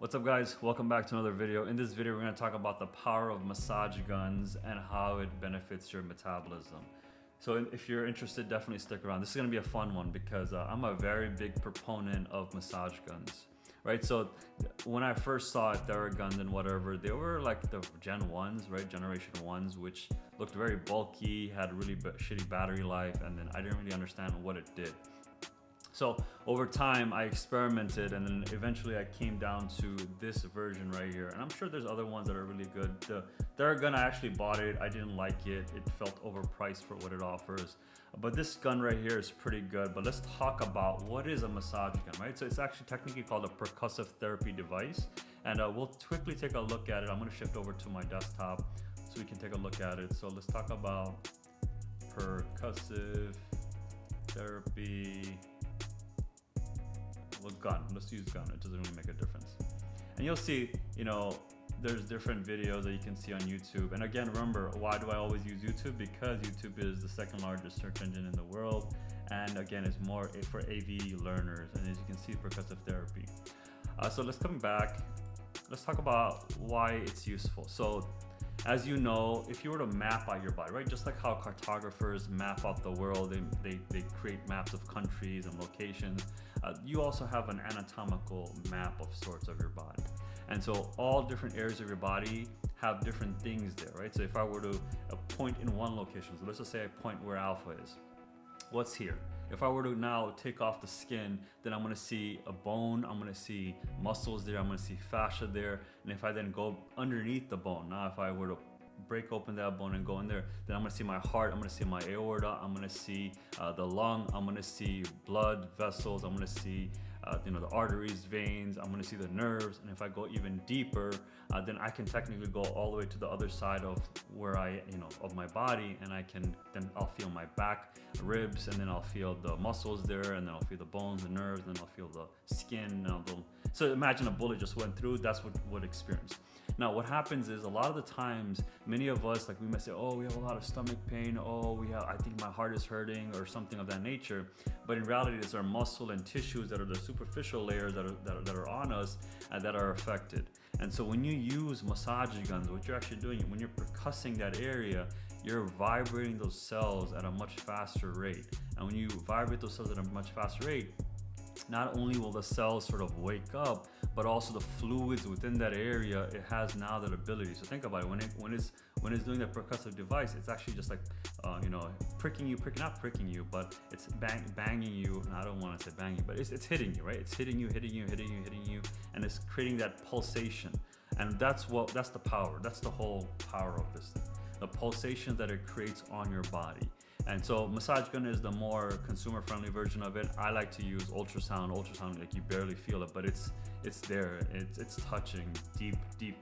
What's up guys, welcome back to another video. In this video we're going to talk about the power of massage guns and how it benefits your metabolism. So if you're interested, definitely stick around. This is going to be a fun one because I'm a very big proponent of massage guns. Right, so when I first saw it, Theraguns and whatever, they were like the Gen 1s, right, Generation 1s, which looked very bulky, had really shitty battery life, and then I didn't really understand what it did. So over time I experimented, and then eventually I came down to this version right here, and I'm sure there's other ones that are really good. The Theragun, I actually bought it, I didn't like it, it felt overpriced for what it offers, but this gun right here is pretty good. But let's talk about what is a massage gun, right? So it's actually technically called a percussive therapy device, and we'll quickly take a look at it. I'm going to shift over to my desktop so we can take a look at it. So let's talk about percussive therapy. Well, gun, let's use gun, it doesn't really make a difference. And you'll see, there's different videos that you can see on YouTube. And again, remember, why do I always use YouTube? Because YouTube is the second largest search engine in the world, and again, it's more for AV learners, and as you can see, percussive therapy. So let's come back, let's talk about why it's useful. So as you know, if you were to map out your body, right, just like how cartographers map out the world, they create maps of countries and locations, you also have an anatomical map of sorts of your body. And so all different areas of your body have different things there, right? So if I were to point in one location, so let's just say I point where alpha is, what's here? If I were to now take off the skin, then I'm going to see a bone, I'm going to see muscles there, I'm going to see fascia there. And if I then go underneath the bone, now if I were to break open that bone and go in there, then I'm going to see my heart, I'm going to see my aorta, I'm going to see the lung, I'm going to see blood vessels, I'm going to see the arteries, veins, I'm going to see the nerves. And if I go even deeper, then I can technically go all the way to the other side of where of my body, and then I'll feel my back, ribs, and then I'll feel the muscles there, and then I'll feel the bones, the nerves, and then I'll feel the skin. So imagine a bullet just went through, that's what experience. Now what happens is, a lot of the times, many of us, like, we might say, oh, we have a lot of stomach pain, oh, I think my heart is hurting, or something of that nature. But in reality, it's our muscle and tissues that are the superficial layers that are on us that are affected. And so when you use massage guns, what you're actually doing, when you're percussing that area, you're vibrating those cells at a much faster rate. And when you vibrate those cells at a much faster rate, not only will the cells sort of wake up, but also the fluids within that area, it has now that ability. So think about it, when it's doing that percussive device, it's actually just like not pricking you, but it's banging you. And I don't want to say banging, but it's hitting you, right? It's hitting you, and it's creating that pulsation. And that's the power. That's the whole power of this thing. The pulsation that it creates on your body. And so massage gun is the more consumer friendly version of it. I like to use ultrasound, like you barely feel it, but it's there, it's touching, deep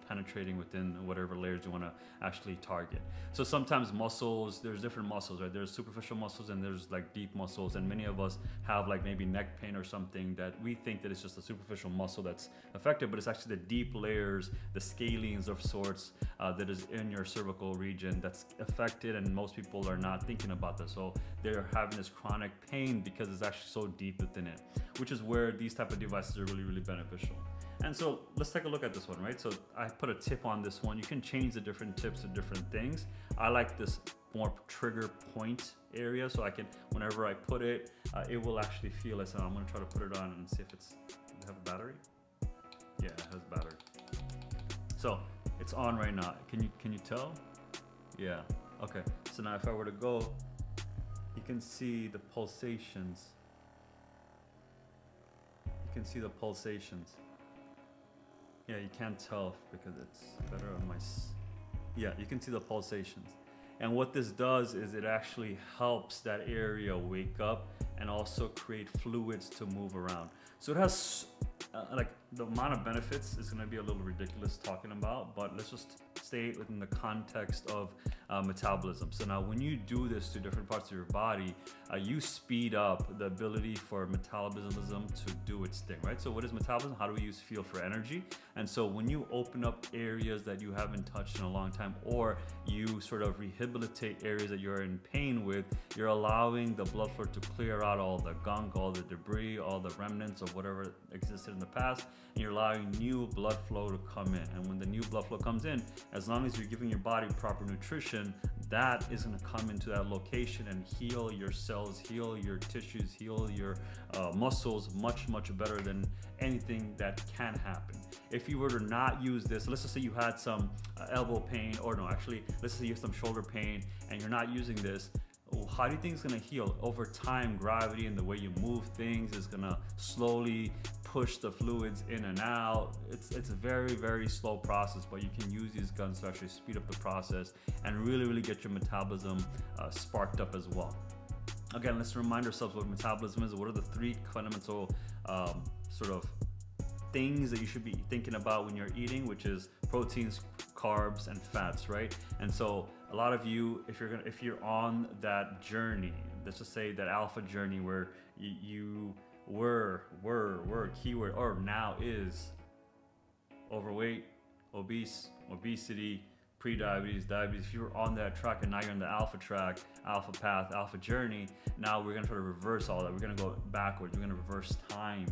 penetrating within whatever layers you want to actually target. So sometimes muscles, there's different muscles, right? There's superficial muscles and there's like deep muscles, and many of us have like maybe neck pain or something that we think that it's just a superficial muscle that's affected, but it's actually the deep layers, the scalenes of sorts that is in your cervical region that's affected, and most people are not thinking about this. So they're having this chronic pain because it's actually so deep within it, which is where these type of devices are really beneficial. And so let's take a look at this one, right? So I put a tip on this one. You can change the different tips to different things. I like this more trigger point area, so I can, whenever I put it, it will actually feel it. So I'm going to try to put it on and see if does it have a battery? Yeah, it has battery. So it's on right now. Can you tell? Yeah. Okay. So now if I were to go, you can see the pulsations. You can see the pulsations. Yeah, you can't tell because it's better on my... Yeah, you can see the pulsations. And what this does is it actually helps that area wake up and also create fluids to move around. So it has like the amount of benefits is going to be a little ridiculous talking about, but let's just stay within the context of metabolism. So now when you do this to different parts of your body, you speed up the ability for metabolism to do its thing, right? So what is metabolism? How do we use fuel for energy? And so when you open up areas that you haven't touched in a long time, or you sort of rehabilitate areas that you're in pain with, you're allowing the blood flow to clear out all the gunk, all the debris, all the remnants of whatever existed in the past, and you're allowing new blood flow to come in. And when the new blood flow comes in, as long as you're giving your body proper nutrition, that is going to come into that location and heal your cells, heal your tissues, heal your muscles much better than anything that can happen. If you were to not use this, let's just say you had some elbow pain, or no, actually, let's say you have some shoulder pain and you're not using this, how do you think it's going to heal? Over time, gravity and the way you move things is going to slowly push the fluids in and out. It's a very slow process, but you can use these guns to actually speed up the process and really get your metabolism sparked up as well. Again, let's remind ourselves what metabolism is. What are the three fundamental sort of things that you should be thinking about when you're eating, which is proteins, carbs, and fats, right? And so a lot of you, if you're on that journey, let's just say that alpha journey where you were keyword, or now is overweight, obesity, pre-diabetes, diabetes. If you were on that track and now you're on the alpha track, alpha path, alpha journey, now we're gonna try to reverse all that. We're gonna go backwards. We're gonna reverse time.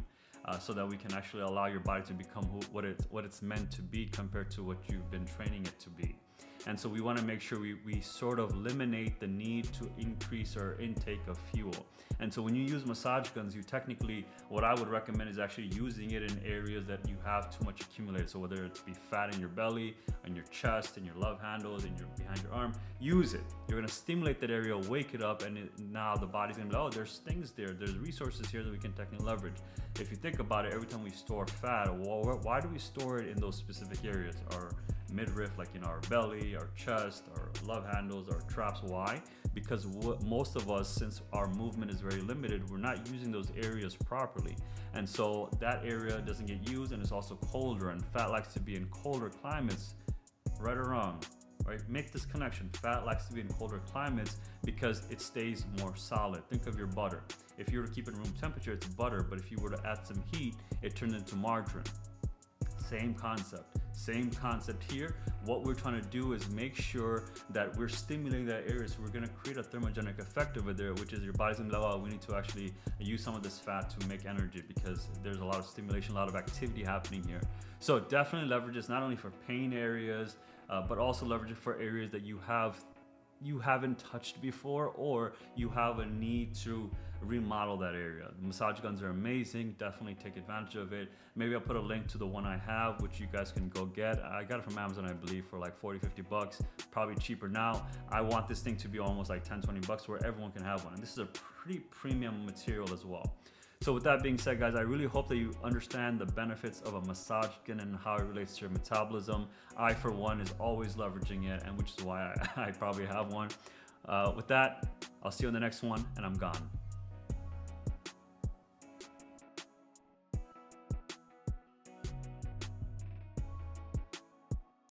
So that we can actually allow your body to become what it's meant to be compared to what you've been training it to be. And so we want to make sure we sort of eliminate the need to increase our intake of fuel. And so when you use massage guns, you technically, what I would recommend is actually using it in areas that you have too much accumulated. So whether it be fat in your belly, in your chest, in your love handles, in your behind your arm, use it. You're going to stimulate that area, wake it up, and now the body's going to be like, oh, there's things there. There's resources here that we can technically leverage. If you think about it, every time we store fat, why do we store it in those specific areas? Our midriff, like in our belly, our chest, our love handles, our traps. Why? Because most of us, since our movement is very limited, we're not using those areas properly. And so that area doesn't get used, and it's also colder, and fat likes to be in colder climates, right or wrong, right? Make this connection. Fat likes to be in colder climates because it stays more solid. Think of your butter. If you were to keep it room temperature, it's butter, but if you were to add some heat, it turns into margarine. Same concept here. What we're trying to do is make sure that we're stimulating that area. So we're going to create a thermogenic effect over there, which is your body's going to be like, oh, we need to actually use some of this fat to make energy, because there's a lot of stimulation, a lot of activity happening here. So definitely leverage this not only for pain areas, but also leverage it for areas that you haven't touched before, or you have a need to remodel that area. The massage guns are amazing. Definitely take advantage of it. Maybe I'll put a link to the one I have, which you guys can go get. I got it from Amazon, I believe, for like 40-50 bucks, probably cheaper now. I want this thing to be almost like 10-20 bucks where everyone can have one. And this is a pretty premium material as well. So with that being said, guys, I really hope that you understand the benefits of a massage gun and how it relates to your metabolism. I, for one, is always leveraging it, and which is why I probably have one. With that, I'll see you on the next one, and I'm gone.